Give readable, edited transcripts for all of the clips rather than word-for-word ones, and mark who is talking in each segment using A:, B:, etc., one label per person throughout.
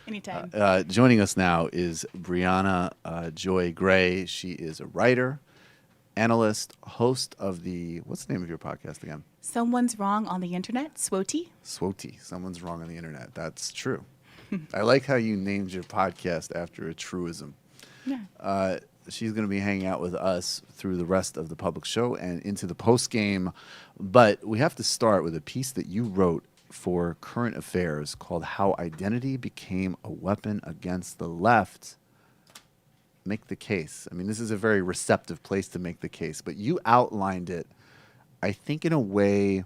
A: Anytime.
B: Joining us now is Briahna Joy Gray. She is a writer, analyst, host of what's the name of your podcast again?
A: Someone's Wrong on the Internet, SWOTY.
B: SWOTY, Someone's Wrong on the Internet. That's true. I like how you named your podcast after a truism.
A: Yeah.
B: She's going to be hanging out with us through the rest of the public show and into the post game. But we have to start with a piece that you wrote for Current Affairs called How Identity Became a Weapon Against the Left. Make the case. I mean, this is a very receptive place to make the case, but you outlined it, I think, in a way,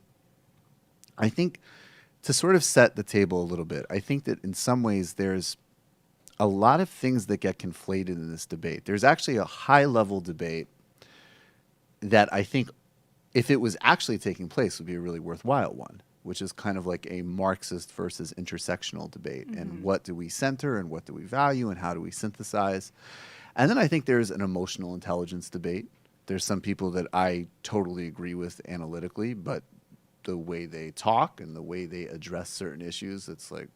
B: I think, to sort of set the table a little bit. I think that in some ways there's a lot of things that get conflated in this debate. There's actually a high-level debate that I think, if it was actually taking place, would be a really worthwhile one, which is kind of like a Marxist versus intersectional debate. Mm-hmm. And what do we center and what do we value and how do we synthesize? And then I think there's an emotional intelligence debate. There's some people that I totally agree with analytically, but the way they talk and the way they address certain issues, it's like,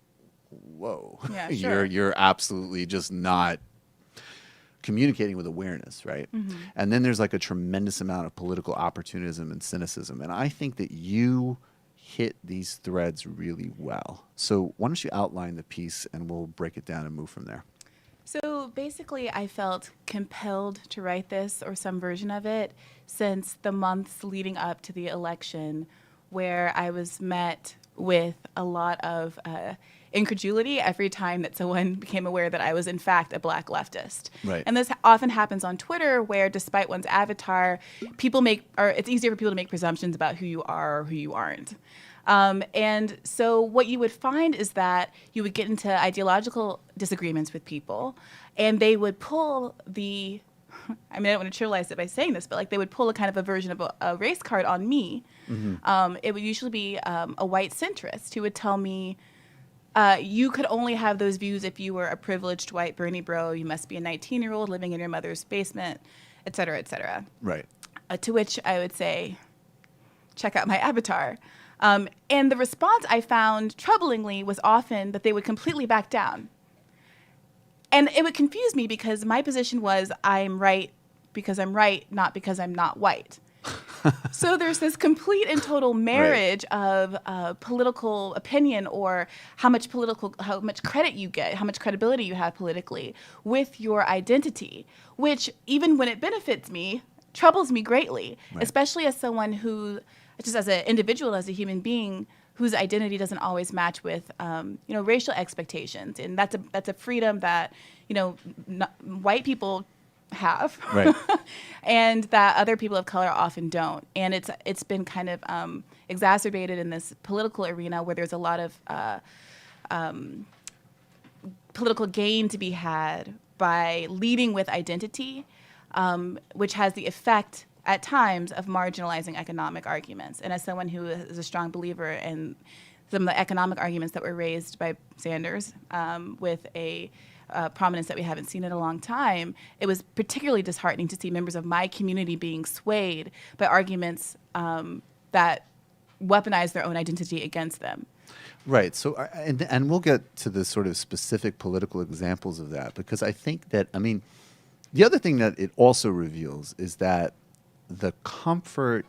B: whoa,
A: yeah, sure.
B: you're absolutely just not communicating with awareness, right? Mm-hmm. And then there's like a tremendous amount of political opportunism and cynicism. And I think that you hit these threads really well. So why don't you outline the piece and we'll break it down and move from there.
A: So basically, I felt compelled to write this or some version of it since the months leading up to the election, where I was met with a lot of incredulity every time that someone became aware that I was in fact a black leftist.
B: Right.
A: And this often happens on Twitter, where despite one's avatar, it's easier for people to make presumptions about who you are or who you aren't. And so what you would find is that you would get into ideological disagreements with people, and they would pull I don't want to trivialize it by saying this, but like they would pull a kind of a version of a race card on me. Mm-hmm. It would usually be a white centrist who would tell me, you could only have those views if you were a privileged white Bernie bro. You must be a 19-year-old living in your mother's basement, et cetera, et cetera.
B: Right.
A: To which I would say, check out my avatar. And the response I found, troublingly, was often that they would completely back down. And it would confuse me because my position was I'm right because I'm right, not because I'm not white. So there's this complete and total marriage of political opinion, or how much credit you get, how much credibility you have politically with your identity, which even when it benefits me, troubles me greatly, especially as someone who, just as an individual, as a human being, whose identity doesn't always match with, racial expectations, and that's a freedom that, white people have,
B: right.
A: and that other people of color often don't. And it's been kind of exacerbated in this political arena where there's a lot of political gain to be had by leading with identity, which has the effect at times of marginalizing economic arguments. And as someone who is a strong believer in some of the economic arguments that were raised by Sanders with a prominence that we haven't seen in a long time, it was particularly disheartening to see members of my community being swayed by arguments that weaponize their own identity against them.
B: Right. So, and we'll get to the sort of specific political examples of that, because I think that, the other thing that it also reveals is that the comfort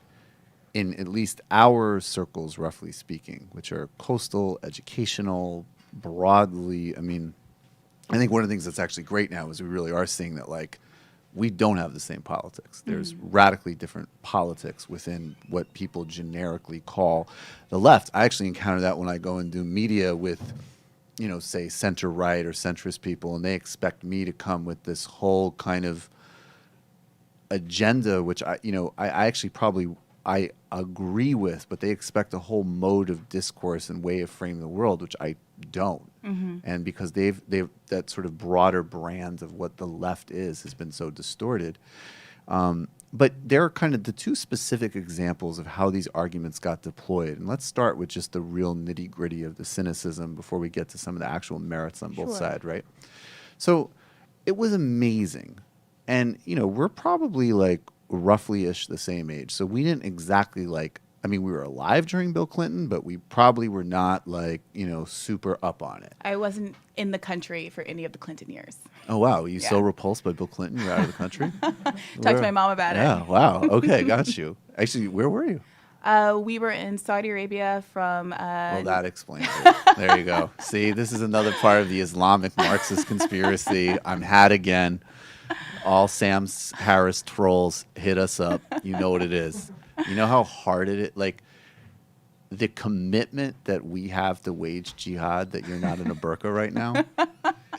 B: in at least our circles, roughly speaking, which are coastal, educational, broadly, I think one of the things that's actually great now is we really are seeing that, like, we don't have the same politics. There's radically different politics within what people generically call the left. I actually encounter that when I go and do media with, say center-right or centrist people, and they expect me to come with this whole kind of agenda, which I actually probably I agree with, but they expect a whole mode of discourse and way of framing the world, which I don't. Mm-hmm. And because they've that sort of broader brand of what the left has been so distorted. But there are kind of the two specific examples of how these arguments got deployed. And let's start with just the real nitty-gritty of the cynicism before we get to some of the actual merits on both sides, right? So it was amazing. And, we're probably like roughly-ish the same age. So we didn't exactly I mean, we were alive during Bill Clinton, but we probably were not like, super up on it.
A: I wasn't in the country for any of the Clinton years.
B: Oh, wow. Were you so
A: Yeah.
B: repulsed by Bill Clinton? You're out of the country?
A: Talked to my mom about
B: Yeah,
A: it.
B: wow. Okay, got you. Actually, where were you?
A: We were in Saudi Arabia from.
B: Well, that explains it. There you go. See, this is another part of the Islamic Marxist conspiracy. I'm had again. All Sam Harris trolls hit us up. You know what it is. You know how hard it is? Like, the commitment that we have to wage jihad, that you're not in a burqa right now,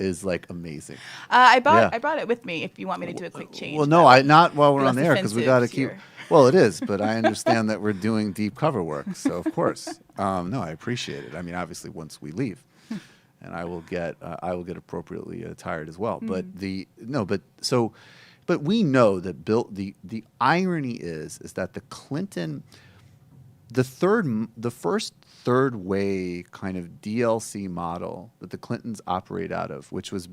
B: is like amazing.
A: I brought it with me if you want me to do a quick change.
B: Well, no, not while we're
A: less
B: on the air, because we
A: offensive
B: got to
A: to
B: keep.
A: your-
B: Well, it is, but I understand that we're doing deep cover work, so of course, no, I appreciate it. I mean, obviously, once we leave, and I will get appropriately attired as well. But but we know that Bill. The irony is that the Clinton, the first third way kind of DLC model that the Clintons operate out of, which was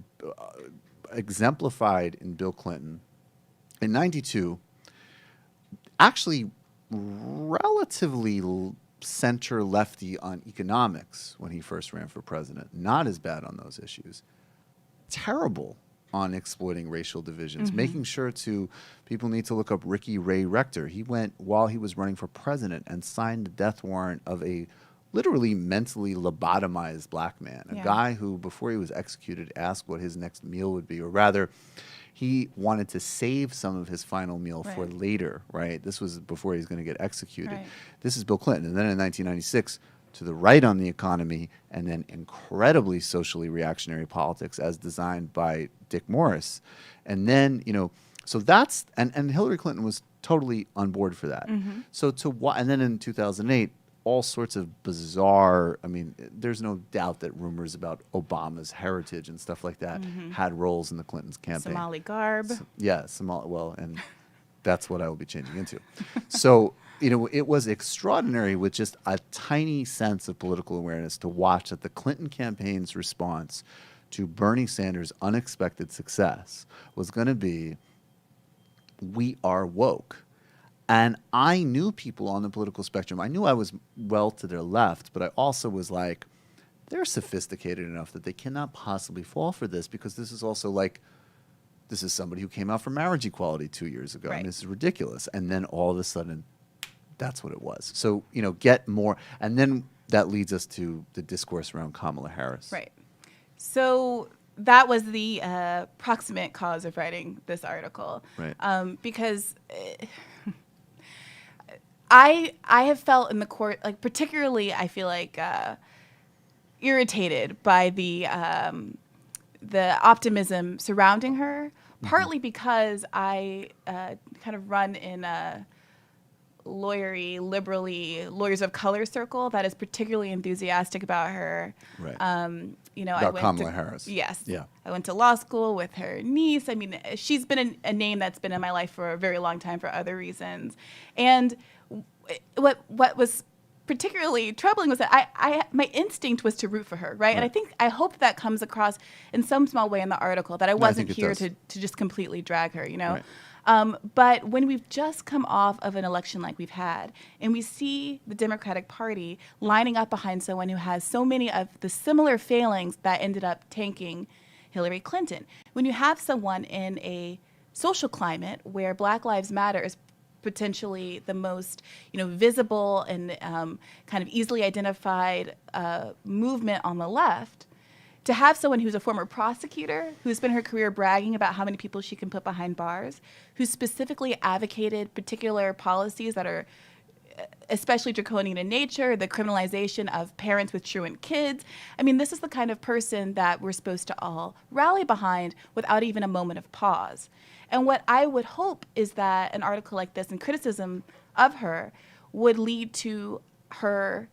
B: exemplified in Bill Clinton in '92. Actually, relatively center lefty on economics when he first ran for president. Not as bad on those issues. Terrible on exploiting racial divisions. Making sure people need to look up Ricky Ray Rector. He went while he was running for president and signed the death warrant of a literally mentally lobotomized black man, a guy who, before he was executed, asked what his next meal would be, or rather, he wanted to save some of his final meal for later, right? This was before he was going to get executed.
A: Right.
B: This is Bill Clinton. And then in 1996, to the right on the economy, and then incredibly socially reactionary politics as designed by Dick Morris. And then, so that's, and Hillary Clinton was totally on board for that. So and then in 2008, all sorts of bizarre, I mean, there's no doubt that rumors about Obama's heritage and stuff like that had roles in the Clintons' campaign.
A: Somali garb.
B: And that's what I will be changing into. So, it was extraordinary with just a tiny sense of political awareness to watch that the Clinton campaign's response to Bernie Sanders' unexpected success was going to be, we are woke. And I knew people on the political spectrum. I knew I was well to their left, but I also was like, they're sophisticated enough that they cannot possibly fall for this, because this is also like, this is somebody who came out for marriage equality 2 years ago.
A: Right.
B: And this is ridiculous. And then all of a sudden, that's what it was. So, get more. And then that leads us to the discourse around Kamala Harris.
A: Right. So that was the proximate cause of writing this article.
B: Right.
A: Because I have felt in the court, like particularly, I feel like irritated by the optimism surrounding her. Partly because I kind of run in a lawyers of color circle that is particularly enthusiastic about her.
B: Right.
A: About
B: Kamala Harris.
A: Yes.
B: Yeah.
A: I went to law school with her niece. I mean, she's been a name that's been in my life for a very long time for other reasons. And what was particularly troubling was that my instinct was to root for her, right? And I hope that comes across in some small way in the article, that I wasn't here to just completely drag her, Right. But when we've just come off of an election like we've had, and we see the Democratic Party lining up behind someone who has so many of the similar failings that ended up tanking Hillary Clinton, when you have someone in a social climate where Black Lives Matter is potentially the most, visible and kind of easily identified movement on the left, to have someone who's a former prosecutor, who spent her career bragging about how many people she can put behind bars, who specifically advocated particular policies that are especially draconian in nature, the criminalization of parents with truant kids. I mean, this is the kind of person that we're supposed to all rally behind without even a moment of pause. And what I would hope is that an article like this and criticism of her would lead to her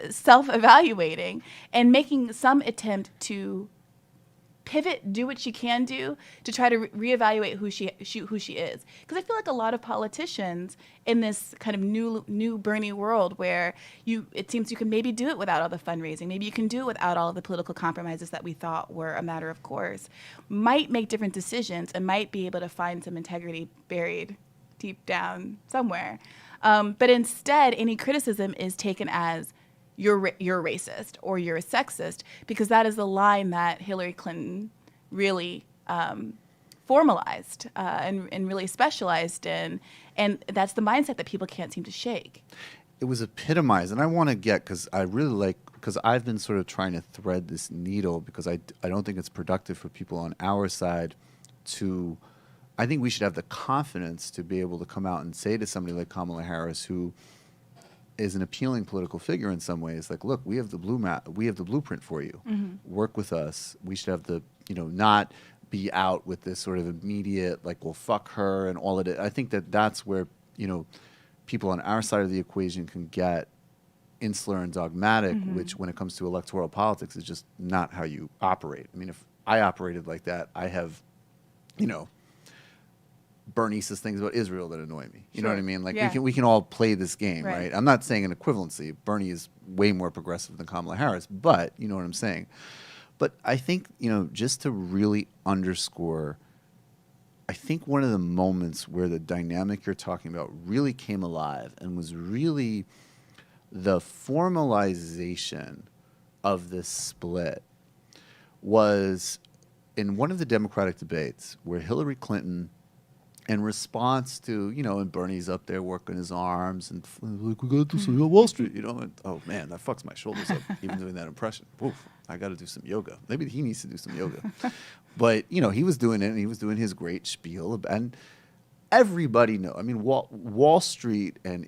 A: self-evaluating and making some attempt to pivot, do what she can do to try to reevaluate who she is. Because I feel like a lot of politicians in this kind of new Bernie world, where it seems you can maybe do it without all the fundraising, maybe you can do it without all of the political compromises that we thought were a matter of course, might make different decisions and might be able to find some integrity buried deep down somewhere. But instead, any criticism is taken as you're racist or you're a sexist, because that is the line that Hillary Clinton really formalized and really specialized in. And that's the mindset that people can't seem to shake.
B: It was epitomized, and I want to get, because I really like, because I've been sort of trying to thread this needle, because I don't think it's productive for people on our side to, I think we should have the confidence to be able to come out and say to somebody like Kamala Harris, who is an appealing political figure in some ways, like, look, we have the blueprint for you. Work with us. We should have the, not be out with this sort of immediate, like, well, fuck her and all of it. I think that that's where, people on our side of the equation can get insular and dogmatic, which when it comes to electoral politics is just not how you operate. I mean, if I operated like that, I have, Bernie says things about Israel that annoy me. You know what I mean? Like, we can all play this game, right? I'm not saying an equivalency. Bernie is way more progressive than Kamala Harris, but you know what I'm saying. But I think, just to really underscore, I think one of the moments where the dynamic you're talking about really came alive and was really the formalization of this split was in one of the Democratic debates where Hillary Clinton, in response to, and Bernie's up there working his arms and like, we got to do some Wall Street, and, oh man, that fucks my shoulders up, even doing that impression. Oof, I got to do some yoga. Maybe he needs to do some yoga. But, he was doing it, and he was doing his great spiel. And everybody knows, I mean, Wall Street and,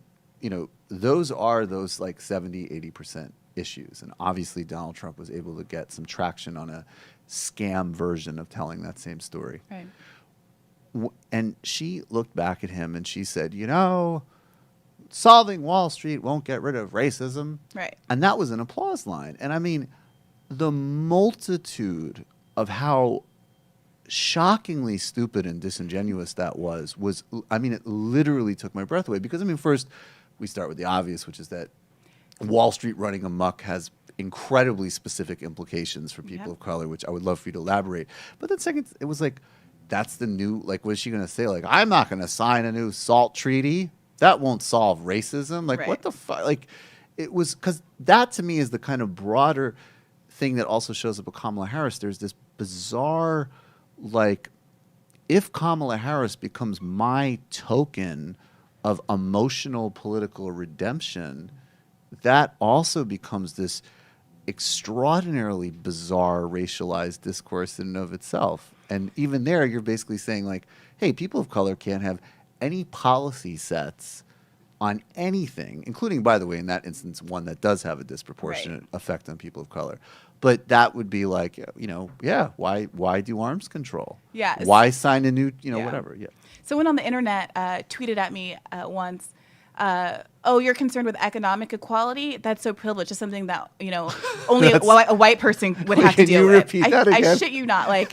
B: those are those like 70, 80% issues. And obviously Donald Trump was able to get some traction on a scam version of telling that same story.
A: Right.
B: And she looked back at him and she said, solving Wall Street won't get rid of racism. Right. And that was an applause line. And I mean, the multitude of how shockingly stupid and disingenuous that was, I mean, it literally took my breath away. Because, I mean, first, we start with the obvious, which is that Wall Street running amok has incredibly specific implications for people of color, which I would love for you to elaborate. But then second, it was like, that's the new, like, what is she going to say? Like, I'm not going to sign a new SALT treaty. That won't solve racism. Like, what the fuck? Like, it was, because that to me is the kind of broader thing that also shows up with Kamala Harris. There's this bizarre, like, if Kamala Harris becomes my token of emotional political redemption, that also becomes this extraordinarily bizarre racialized discourse in and of itself. And even there, you're basically saying, like, hey, people of color can't have any policy sets on anything, including, by the way, in that instance, one that does have a disproportionate effect on people of color. But that would be like, why do arms control?
A: Yeah.
B: Why sign a new, whatever. Yeah.
A: Someone on the internet tweeted at me once, oh, you're concerned with economic equality? That's so privileged. It's something that, only a white person would have to deal with.
B: Can you repeat that again?
A: I shit you not. Like,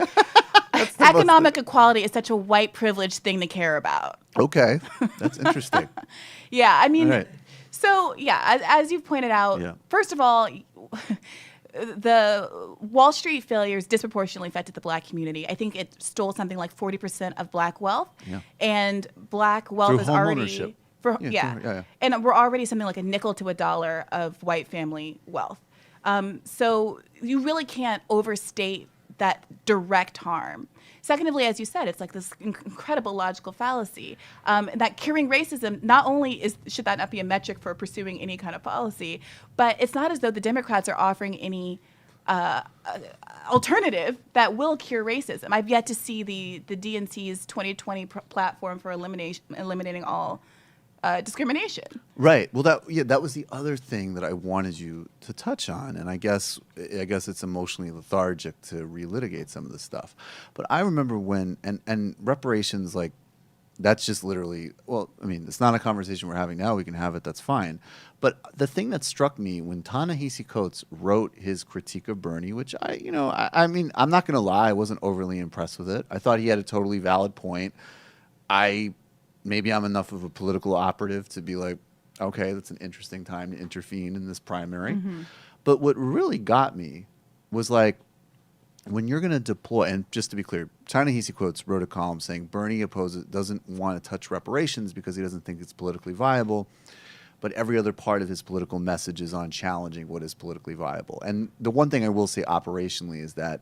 A: economic equality is such a white privileged thing to care about.
B: Okay. That's interesting.
A: Yeah. I mean, so, yeah, as you've pointed out, first of all, the Wall Street failures disproportionately affected the black community. I think it stole something like 40% of black wealth. Yeah. And black wealth
B: through
A: is
B: home
A: already...
B: ownership.
A: And we're already something like a nickel to a dollar of white family wealth. So you really can't overstate that direct harm. Secondly, as you said, it's like this incredible logical fallacy that curing racism not only should that not be a metric for pursuing any kind of policy, but it's not as though the Democrats are offering any alternative that will cure racism. I've yet to see the DNC's 2020 platform for eliminating all discrimination.
B: Right. Well, that was the other thing that I wanted you to touch on, and I guess it's emotionally lethargic to relitigate some of this stuff. But I remember when and reparations, like, that's just literally, well, I mean, it's not a conversation we're having now. We can have it. That's fine. But the thing that struck me when Ta-Nehisi Coates wrote his critique of Bernie, which I mean, I'm not going to lie, I wasn't overly impressed with it. I thought he had a totally valid point. Maybe I'm enough of a political operative to be like, okay, that's an interesting time to intervene in this primary. Mm-hmm. But what really got me was like, when you're going to deploy, and just to be clear, Ta-Nehisi Coates wrote a column saying Bernie doesn't want to touch reparations because he doesn't think it's politically viable, but every other part of his political message is on challenging what is politically viable. And the one thing I will say operationally is that,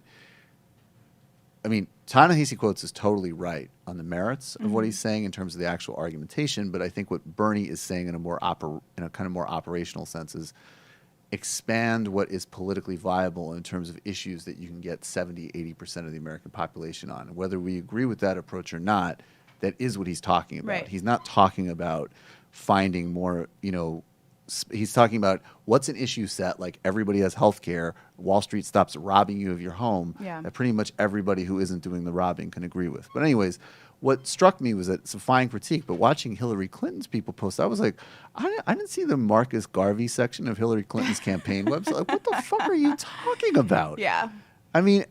B: I mean, Ta-Nehisi Coates is totally right on the merits of what he's saying in terms of the actual argumentation, but I think what Bernie is saying in a kind of more operational sense is expand what is politically viable in terms of issues that you can get 70, 80% of the American population on. And whether we agree with that approach or not, that is what he's talking about.
A: Right.
B: He's not talking about finding more, he's talking about what's an issue set, like everybody has health care, Wall Street stops robbing you of your home, that pretty much everybody who isn't doing the robbing can agree with. But anyways, what struck me was that it's a fine critique, but watching Hillary Clinton's people post, I was like, I didn't see the Marcus Garvey section of Hillary Clinton's campaign website. Like, what the fuck are you talking about?
A: Yeah.
B: I mean,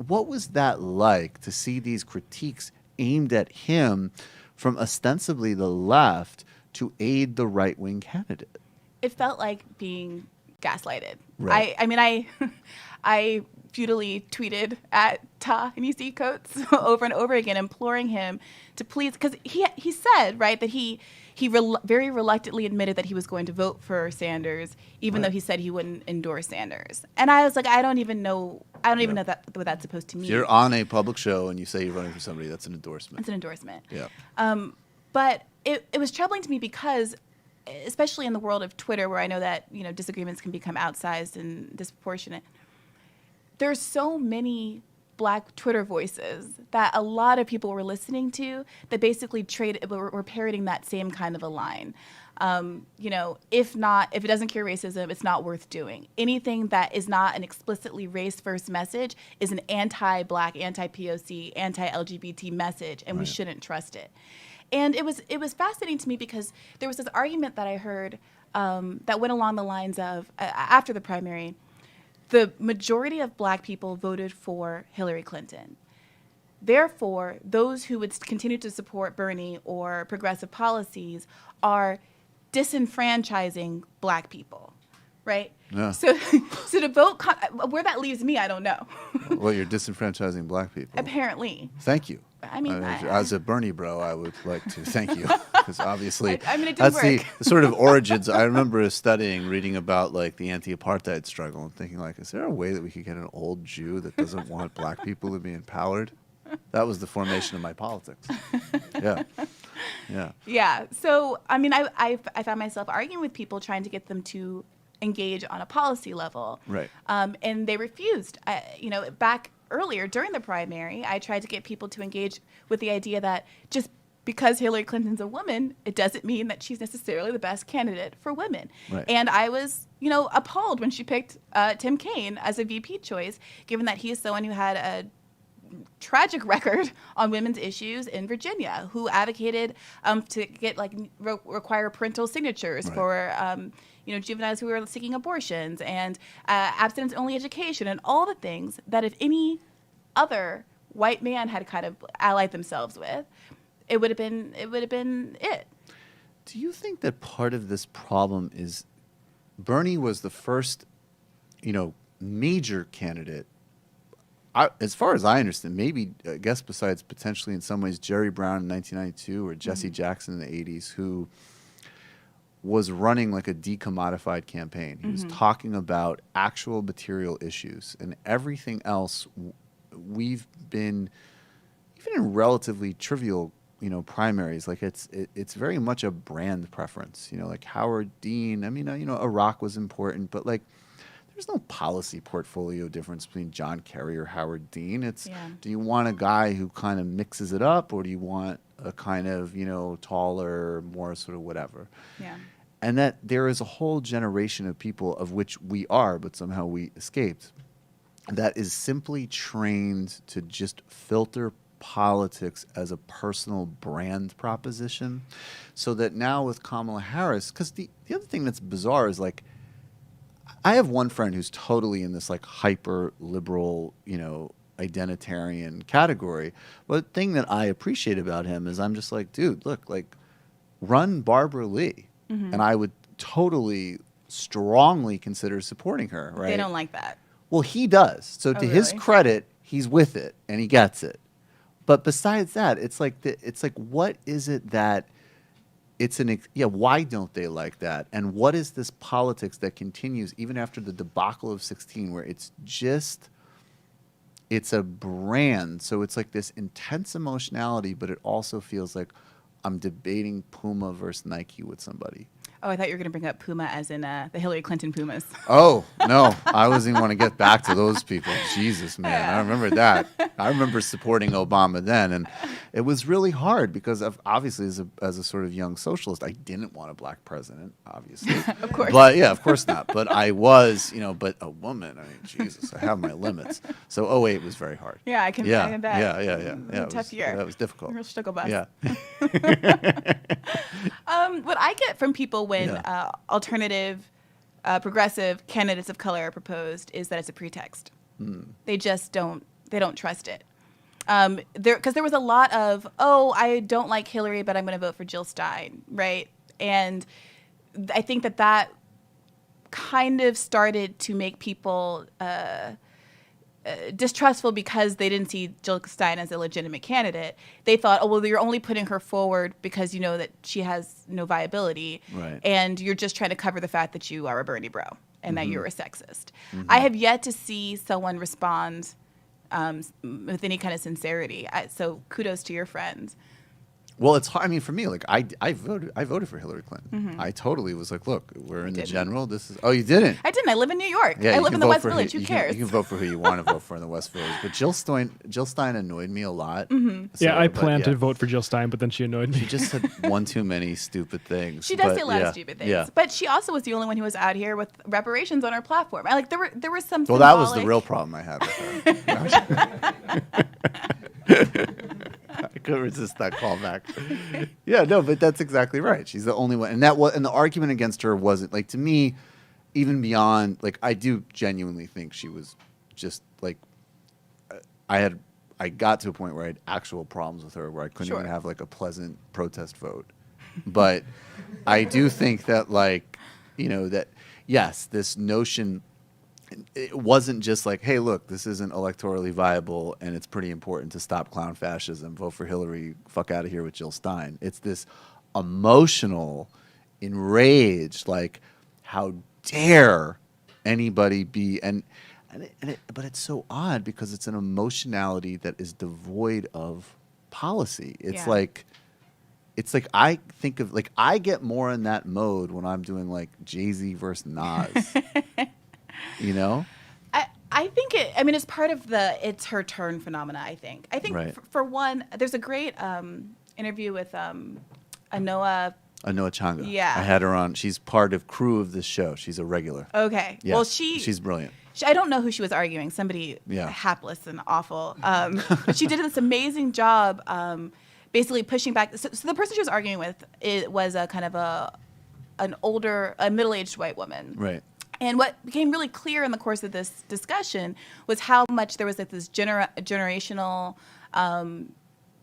B: what was that like to see these critiques aimed at him from ostensibly the left to aid the right-wing candidate?
A: It felt like being gaslighted.
B: Right.
A: I futilely tweeted at Ta-Nehisi Coates over and over again, imploring him to please, because he said, right, that he very reluctantly admitted that he was going to vote for Sanders, even though he said he wouldn't endorse Sanders. And I was like, I don't even know what that's supposed to mean.
B: If you're on a public show and you say you're running for somebody, that's an endorsement.
A: It's an endorsement.
B: Yeah.
A: But it was troubling to me because, especially in the world of Twitter, where I know that disagreements can become outsized and disproportionate, there's so many Black Twitter voices that a lot of people were listening to that basically were parroting that same kind of a line. If it doesn't cure racism, it's not worth doing. Anything that is not an explicitly race-first message is an anti-Black, anti-POC, anti-LGBT message, and we shouldn't trust it. And it was fascinating to me because there was this argument that I heard that went along the lines of, after the primary, the majority of Black people voted for Hillary Clinton. Therefore, those who would continue to support Bernie or progressive policies are disenfranchising Black people, right?
B: Yeah.
A: So to vote, where that leaves me, I don't know.
B: Well, you're disenfranchising Black people.
A: Apparently.
B: Thank you.
A: I mean,
B: as a Bernie bro, I would like to thank you because obviously
A: it didn't
B: that's
A: work.
B: the sort of origins. I remember reading about like the anti-apartheid struggle and thinking like, is there a way that we could get an old Jew that doesn't want Black people to be empowered? That was the formation of my politics. Yeah. Yeah. Yeah.
A: So, I mean, I found myself arguing with people trying to get them to engage on a policy level.
B: Right.
A: And they refused. Back earlier during the primary, I tried to get people to engage with the idea that just because Hillary Clinton's a woman, it doesn't mean that she's necessarily the best candidate for women.
B: Right.
A: And I was, appalled when she picked Tim Kaine as a VP choice, given that he is someone who had a tragic record on women's issues in Virginia, who advocated to get require parental signatures for juveniles who were seeking abortions and abstinence-only education and all the things that if any other white man had kind of allied themselves with, it would have been it.
B: Do you think that part of this problem is Bernie was the first, major candidate? As far as I understand, maybe, I guess besides potentially in some ways Jerry Brown in 1992 or Jesse Jackson in the 80s, who was running like a decommodified campaign. He was talking about actual material issues, and everything else we've been, even in relatively trivial, primaries, like it's very much a brand preference. Like Howard Dean. I mean, Iraq was important, but like there's no policy portfolio difference between John Kerry or Howard Dean. Do you want a guy who kind of mixes it up, or do you want a kind of, taller, more sort of whatever?
A: Yeah.
B: And that there is a whole generation of people, of which we are, but somehow we escaped, that is simply trained to just filter politics as a personal brand proposition. So that now with Kamala Harris, because the other thing that's bizarre is like, I have one friend who's totally in this like hyper liberal, identitarian category. But the thing that I appreciate about him is I'm just like, dude, look, like run Barbara Lee. And I would totally, strongly consider supporting her, right?
A: They don't like that.
B: Well, he does. So to his
A: really?
B: credit, he's with it and he gets it. But besides that, it's like what is it that why don't they like that? And what is this politics that continues even after the debacle of 16 where it's a brand. So it's like this intense emotionality, but it also feels like I'm debating Puma versus Nike with somebody.
A: Oh, I thought you were going to bring up Puma as in the Hillary Clinton Pumas.
B: Oh, no. I wasn't even want to get back to those people. Jesus, man.
A: Yeah.
B: I remember that. I remember supporting Obama then. And it was really hard because obviously as a sort of young socialist, I didn't want a black president, obviously.
A: Of course.
B: But yeah, of course not. But I was, but a woman, I mean, Jesus, I have my limits. So 08 was very hard.
A: Yeah, I can bet.
B: Yeah.
A: It was a tough year.
B: That was difficult.
A: Real struggle bus.
B: Yeah.
A: What I get from people when alternative, progressive candidates of color are proposed is that it's a pretext. They just don't trust it. Because there was a lot of, I don't like Hillary, but I'm going to vote for Jill Stein, right? And I think that kind of started to make people distrustful because they didn't see Jill Stein as a legitimate candidate. They thought, you're only putting her forward because you know that she has no viability,
B: right,
A: and you're just trying to cover the fact that you are a Bernie bro and that you're a sexist. I have yet to see someone respond with any kind of sincerity. So kudos to your friends.
B: Well, it's hard. I mean, for me, like I voted for Hillary Clinton. I totally was like, look, we're in the general. This is. Oh, you didn't?
A: I didn't. I live in New York.
B: Yeah,
A: I live in the West
B: Who
A: Village. Who cares?
B: You can vote for who you want to vote for in the West Village. But Jill Stein annoyed me a lot.
C: Yeah, I planned to vote for Jill Stein, but then she annoyed me.
B: She just said one too many stupid things.
A: She does say a lot of stupid things.
B: Yeah.
A: But she also was the only one who was out here with reparations on her platform. There was some.
B: Well, that was the real problem I had with her. I couldn't resist that callback. Yeah, no, but that's exactly right. She's the only one, and the argument against her wasn't like, to me, even beyond, like, I do genuinely think she was just like, I got to a point where I had actual problems with her, where I couldn't even have like a pleasant protest vote. But I do think that, like, that yes, this notion. It wasn't just like, hey, look, this isn't electorally viable and it's pretty important to stop clown fascism, vote for Hillary, fuck out of here with Jill Stein. It's this emotional, enraged, like, how dare anybody be, but it's so odd because it's an emotionality that is devoid of policy. It's like I think of, like, I get more in that mode when I'm doing like Jay-Z versus Nas.
A: I think it's part of the it's her turn phenomena, I think.
B: Right.
A: For one, there's a great interview with Anoa
B: Changa.
A: Yeah.
B: I had her on. She's part of crew of this show. She's a regular.
A: Okay.
B: Yeah.
A: Well,
B: she's brilliant.
A: I don't know who she was arguing. Somebody hapless and awful. But she did this amazing job basically pushing back. So the person she was arguing with was a kind of a middle-aged white woman.
B: Right.
A: And what became really clear in the course of this discussion was how much there was like this generational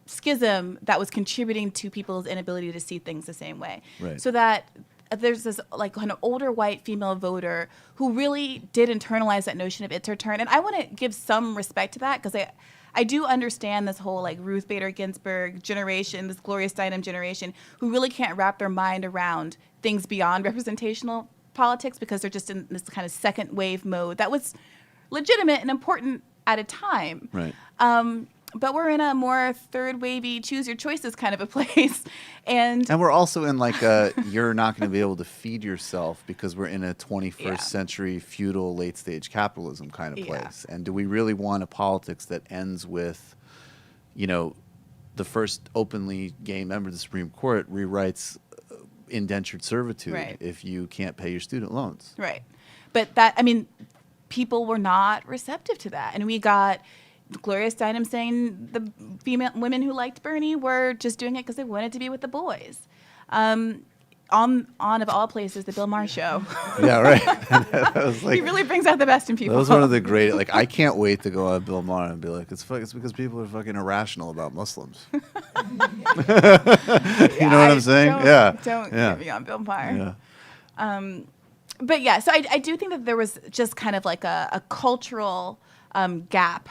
A: schism that was contributing to people's inability to see things the same way.
B: Right.
A: So that there's this like kind of older white female voter who really did internalize that notion of it's her turn. And I want to give some respect to that because I do understand this whole like Ruth Bader Ginsburg generation, this Gloria Steinem generation, who really can't wrap their mind around things beyond representational politics because they're just in this kind of second wave mode that was legitimate and important at a time.
B: Right.
A: But we're in a more third wavy, choose your choices kind of a place. And
B: we're also in like you're not going to be able to feed yourself because we're in a 21st century feudal late stage capitalism kind of place. And do we really want a politics that ends with, the first openly gay member of the Supreme Court rewrites indentured servitude if you can't pay your student loans.
A: Right. But people were not receptive to that. And we got Gloria Steinem saying the women who liked Bernie were just doing it because they wanted to be with the boys. On of all places, the Bill Maher show.
B: Yeah, right. That was like,
A: he really brings out the best in people.
B: That was one of the great, like, I can't wait to go on Bill Maher and be like, it's because people are fucking irrational about Muslims. You know what I'm saying?
A: Don't get me on Bill Maher.
B: Yeah.
A: But yeah, so I do think that there was just kind of like a cultural gap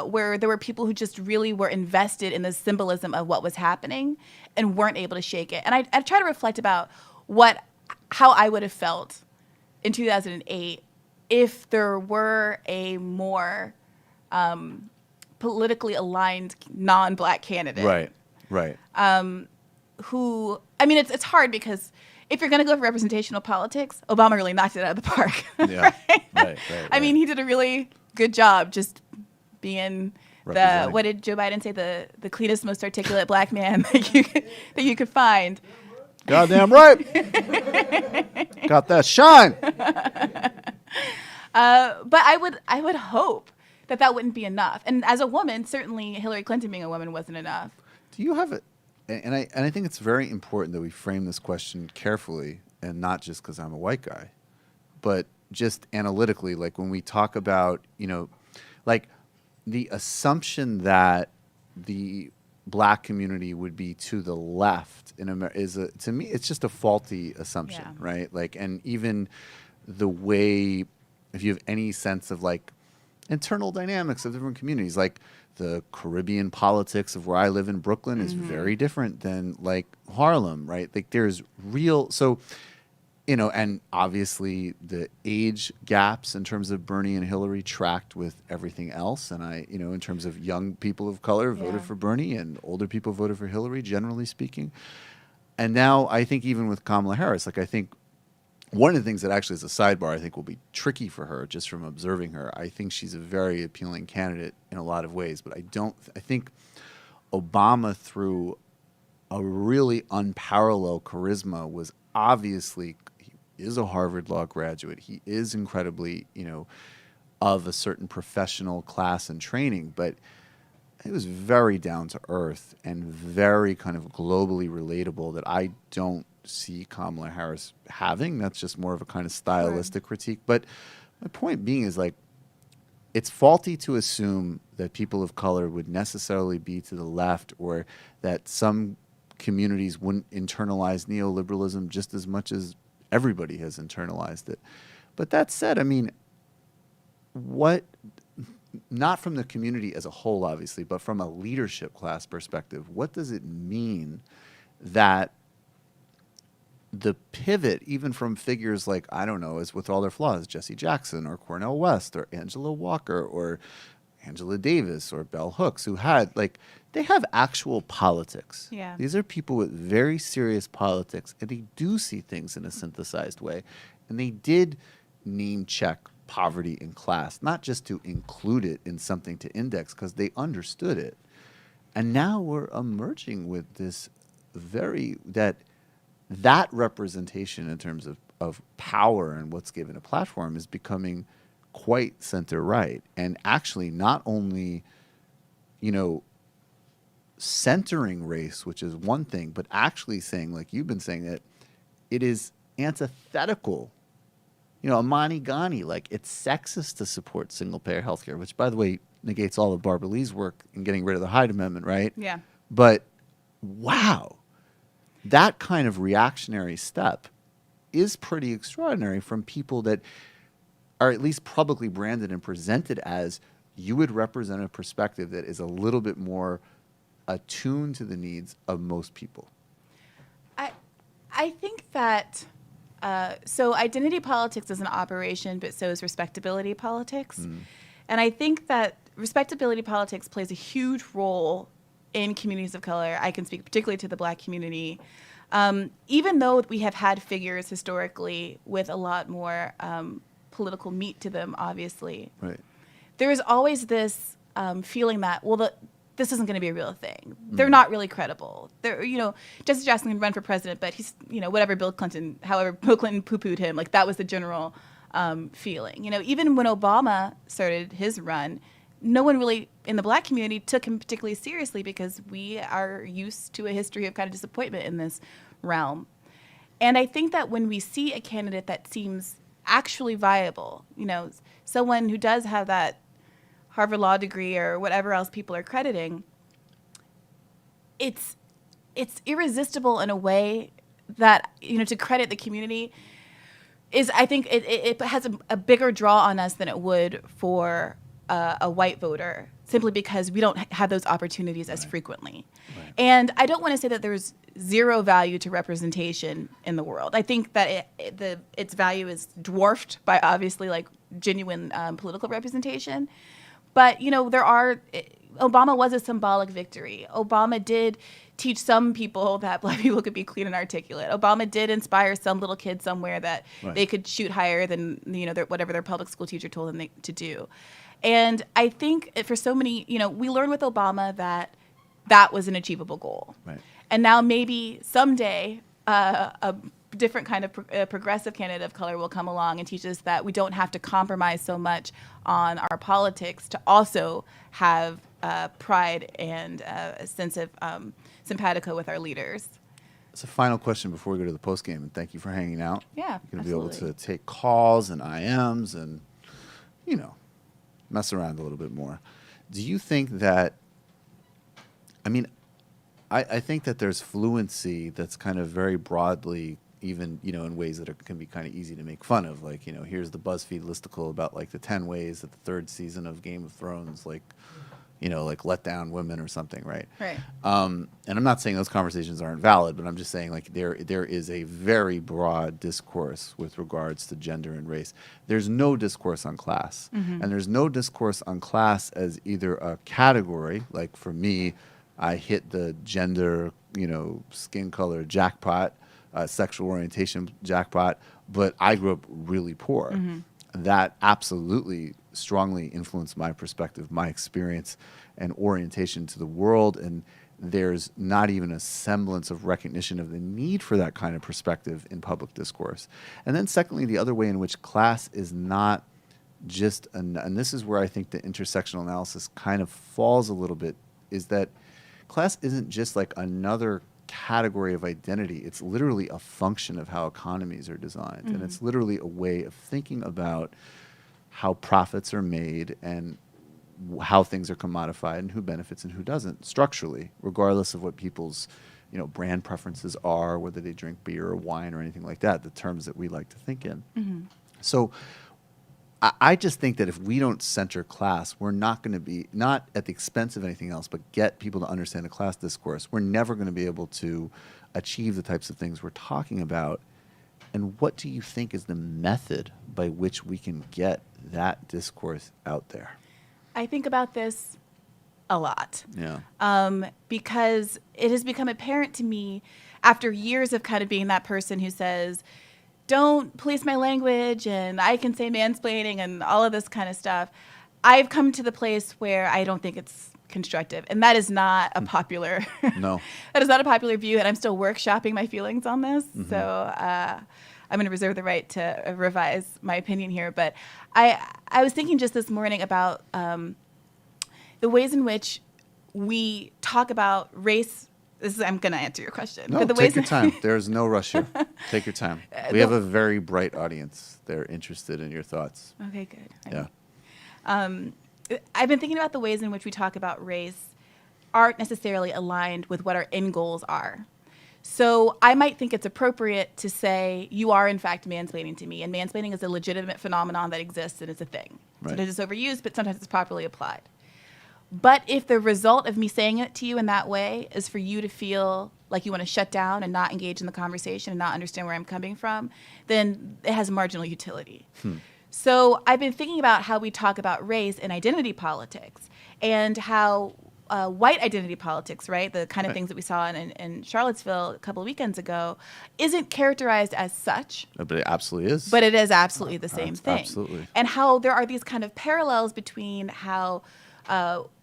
A: where there were people who just really were invested in the symbolism of what was happening and weren't able to shake it. And I try to reflect about how I would have felt in 2008 if there were a more politically aligned non-black candidate.
B: Right.
A: Who, I mean, it's hard because if you're going to go for representational politics, Obama really knocked it out of the park.
B: Yeah.
A: right? I mean, he did a really good job just being what did Joe Biden say, the cleanest, most articulate black man that you could find.
B: Goddamn right. Got that shine.
A: But I would hope that wouldn't be enough. And as a woman, certainly Hillary Clinton being a woman wasn't enough.
B: Do you have it? And I think it's very important that we frame this question carefully, and not just because I'm a white guy, but just analytically. Like when we talk about, like the assumption that the black community would be to the left in America to me, it's just a faulty assumption, right? Like, and even the way, if you have any sense of like internal dynamics of different communities, like the Caribbean politics of where I live in Brooklyn is very different than like Harlem, right? Like there's real, so, and obviously the age gaps in terms of Bernie and Hillary tracked with everything else. And I, in terms of young people of color voted for Bernie and older people voted for Hillary, generally speaking. And now I think even with Kamala Harris, like I think one of the things that actually is a sidebar I think will be tricky for her just from observing her. I think she's a very appealing candidate in a lot of ways, but I think Obama through a really unparalleled charisma was obviously, he is a Harvard Law graduate. He is incredibly, of a certain professional class and training, but he was very down to earth and very kind of globally relatable that I don't see Kamala Harris having. That's just more of a kind of stylistic critique. But my point being is like, it's faulty to assume that people of color would necessarily be to the left or that some communities wouldn't internalize neoliberalism just as much as everybody has internalized it. But that said, I mean, not from the community as a whole, obviously, but from a leadership class perspective, what does it mean that the pivot, even from figures like, I don't know, as with all their flaws, Jesse Jackson or Cornel West or Angela Walker or Angela Davis or Bell Hooks, who had, like, they have actual politics.
A: Yeah.
B: These are people with very serious politics, and they do see things in a synthesized way. And they did name check poverty and class, not just to include it in something to index, because they understood it. And now we're emerging with this that representation in terms of power and what's given a platform is becoming quite center-right. And actually not only, centering race, which is one thing, but actually saying, like you've been saying, that it is antithetical. Amani Ghani, like it's sexist to support single-payer healthcare, which, by the way, negates all of Barbara Lee's work in getting rid of the Hyde Amendment, right?
A: Yeah.
B: But, wow. That kind of reactionary step is pretty extraordinary from people that are at least publicly branded and presented as you would represent a perspective that is a little bit more attuned to the needs of most people.
A: I think that so identity politics is an operation, but so is respectability politics. And I think that respectability politics plays a huge role in communities of color. I can speak particularly to the black community. Even though we have had figures historically with a lot more political meat to them, obviously,
B: right,
A: there is always this feeling that, this isn't going to be a real thing. They're not really credible. Jesse Jackson can run for president, but he's, however Bill Clinton poo-pooed him, like that was the general feeling. Even when Obama started his run, no one really in the black community took him particularly seriously because we are used to a history of kind of disappointment in this realm. And I think that when we see a candidate that seems actually viable, someone who does have that Harvard Law degree or whatever else people are crediting, it's irresistible in a way that, to credit the community, I think it has a bigger draw on us than it would for a white voter, simply because we don't have those opportunities as frequently. Right. And I don't want to say that there's zero value to representation in the world. I think that its value is dwarfed by obviously like genuine political representation. But, Obama was a symbolic victory. Obama did teach some people that black people could be clean and articulate. Obama did inspire some little kid somewhere that they could shoot higher than, whatever their public school teacher told them to do. And I think for so many, we learned with Obama that was an achievable goal. Right. And now maybe someday a different kind of progressive candidate of color will come along and teach us that we don't have to compromise so much on our politics to also have pride and a sense of simpatico with our leaders.
B: It's a final question before we go to the post game, and thank you for hanging out.
A: Yeah,
B: you're going to be able to take calls and IMs and, mess around a little bit more. Do you think that, I think that there's fluency that's kind of very broadly, even, in ways that can be kind of easy to make fun of. Like, here's the BuzzFeed listicle about like the 10 ways that the third season of Game of Thrones, like let down women or something, right?
A: Right.
B: And I'm not saying those conversations aren't valid, but I'm just saying like there is a very broad discourse with regards to gender and race. There's no discourse on class. Mm-hmm. And there's no discourse on class as either a category, like for me, I hit the gender, skin color jackpot, sexual orientation jackpot, but I grew up really poor. Mm-hmm. That absolutely strongly influenced my perspective, my experience, and orientation to the world. And there's not even a semblance of recognition of the need for that kind of perspective in public discourse. And then secondly, the other way in which class is not just, and this is where I think the intersectional analysis kind of falls a little bit, is that class isn't just like another category of identity. It's literally a function of how economies are designed. Mm-hmm. And it's literally a way of thinking about how profits are made and how things are commodified and who benefits and who doesn't structurally, regardless of what people's brand preferences are, whether they drink beer or wine or anything like that, the terms that we like to think in. Mm-hmm. So I just think that if we don't center class, we're not going to be, not at the expense of anything else, but get people to understand the class discourse. We're never going to be able to achieve the types of things we're talking about. And what do you think is the method by which we can get that discourse out there?
A: I think about this a lot.
B: Yeah.
A: Because it has become apparent to me after years of kind of being that person who says, don't police my language and I can say mansplaining and all of this kind of stuff. I've come to the place where I don't think it's constructive. And that is not a popular
B: No.
A: That is not a popular view, and I'm still workshopping my feelings on this. Mm-hmm. So I'm going to reserve the right to revise my opinion here. But I was thinking just this morning about the ways in which we talk about race. I'm going to answer your question.
B: No,
A: but the
B: take your time. There's no rush here. Take your time. We have a very bright audience. They're interested in your thoughts.
A: Okay, good.
B: Yeah.
A: I've been thinking about the ways in which we talk about race aren't necessarily aligned with what our end goals are. So I might think it's appropriate to say, you are in fact mansplaining to me, and mansplaining is a legitimate phenomenon that exists and it's a thing. Right. Sometimes it's overused, but sometimes it's properly applied. But if the result of me saying it to you in that way is for you to feel like you want to shut down and not engage in the conversation and not understand where I'm coming from, then it has marginal utility. So I've been thinking about how we talk about race and identity politics, and how white identity politics, right, the kind of things that we saw in Charlottesville a couple of weekends ago, isn't characterized as such.
B: But it absolutely is.
A: But it is absolutely the same thing.
B: Absolutely.
A: And how there are these kind of parallels between how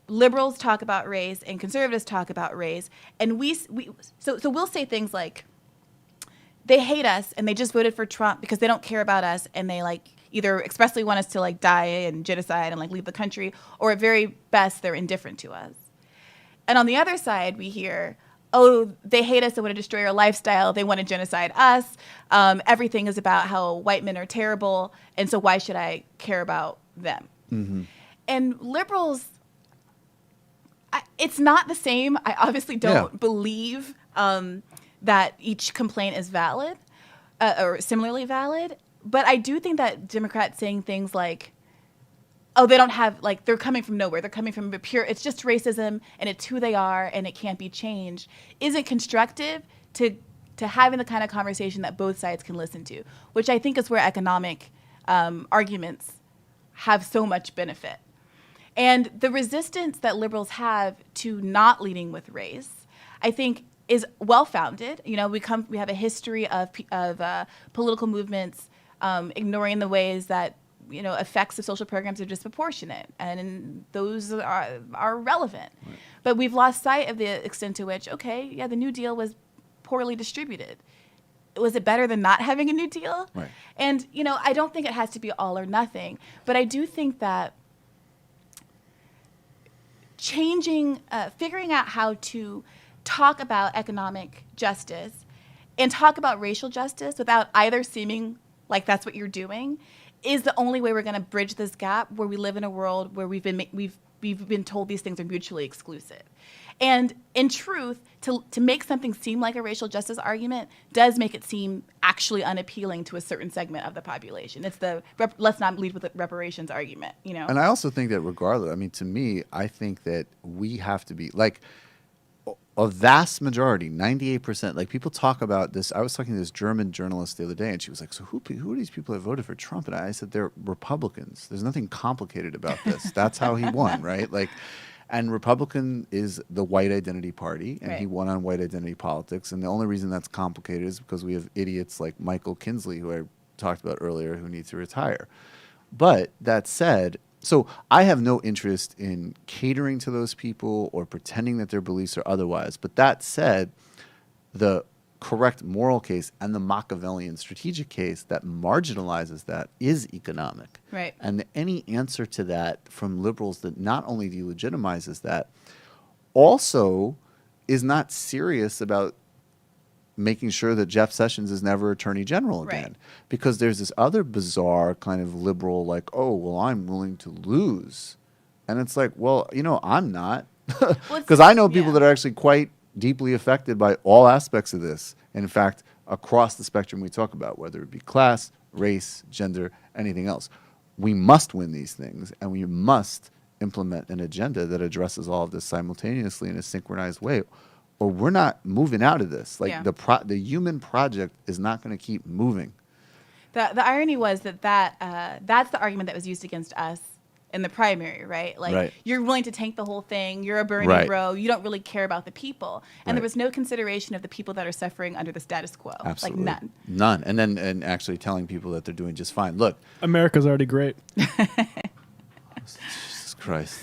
A: liberals talk about race and conservatives talk about race. And so we'll say things like, they hate us and they just voted for Trump because they don't care about us, and they either expressly want us to die and genocide and leave the country, or at very best they're indifferent to us. And on the other side, we hear, oh, they hate us, they want to destroy our lifestyle, they want to genocide us. Everything is about how white men are terrible, and so why should I care about them? Mm-hmm. And liberals, it's not the same. I obviously don't believe that each complaint is valid or similarly valid. But I do think that Democrats saying things like, oh, they don't have, like, they're coming from nowhere. They're coming from a pure, it's just racism, and it's who they are, and it can't be changed, isn't constructive to having the kind of conversation that both sides can listen to, which I think is where economic arguments have so much benefit. And the resistance that liberals have to not leading with race, I think, is well-founded. You know, we have a history of political movements ignoring the ways that, you know, effects of social programs are disproportionate, and those are relevant. Right. But we've lost sight of the extent to which, okay, yeah, the New Deal was poorly distributed. Was it better than not having a New Deal?
B: Right.
A: And, you know, I don't think it has to be all or nothing, but I do think that figuring out how to talk about economic justice and talk about racial justice without either seeming like that's what you're doing is the only way we're going to bridge this gap where we live in a world where we've been told these things are mutually exclusive. And in truth, to make something seem like a racial justice argument does make it seem actually unappealing to a certain segment of the population. It's the let's not lead with the reparations argument, you know.
B: And I also think that regardless, I mean, to me, I think that we have to be like a vast majority, 98%. Like people talk about this. I was talking to this German journalist the other day, and she was like, "So who are these people that voted for Trump?" And I said, "They're Republicans. There's nothing complicated about this. That's how he won, right?" Like. And Republican is the white identity party, and he won on white identity politics. And the only reason that's complicated is because we have idiots like Michael Kinsley, who I talked about earlier, who need to retire. But that said, so I have no interest in catering to those people or pretending that their beliefs are otherwise. But that said, the correct moral case and the Machiavellian strategic case that marginalizes that is economic.
A: Right.
B: And any answer to that from liberals that not only delegitimizes that, also is not serious about making sure that Jeff Sessions is never Attorney General again.
A: Right.
B: Because there's this other bizarre kind of liberal like, oh, well, I'm willing to lose. And it's like, well, you know, I'm not. Because I know people that are actually quite deeply affected by all aspects of this. And in fact, across the spectrum we talk about, whether it be class, race, gender, anything else. We must win these things, and we must implement an agenda that addresses all of this simultaneously in a synchronized way, or we're not moving out of this. Like the human project is not going to keep moving.
A: The irony was that's the argument that was used against us in the primary, right? Like you're willing to tank the whole thing. You're a Bernie bro. You don't really care about the people. And there was no consideration of the people that are suffering under the status quo.
B: Absolutely.
A: Like none.
B: None. And actually telling people that they're doing just fine. Look.
C: America's already great.
B: Jesus Christ.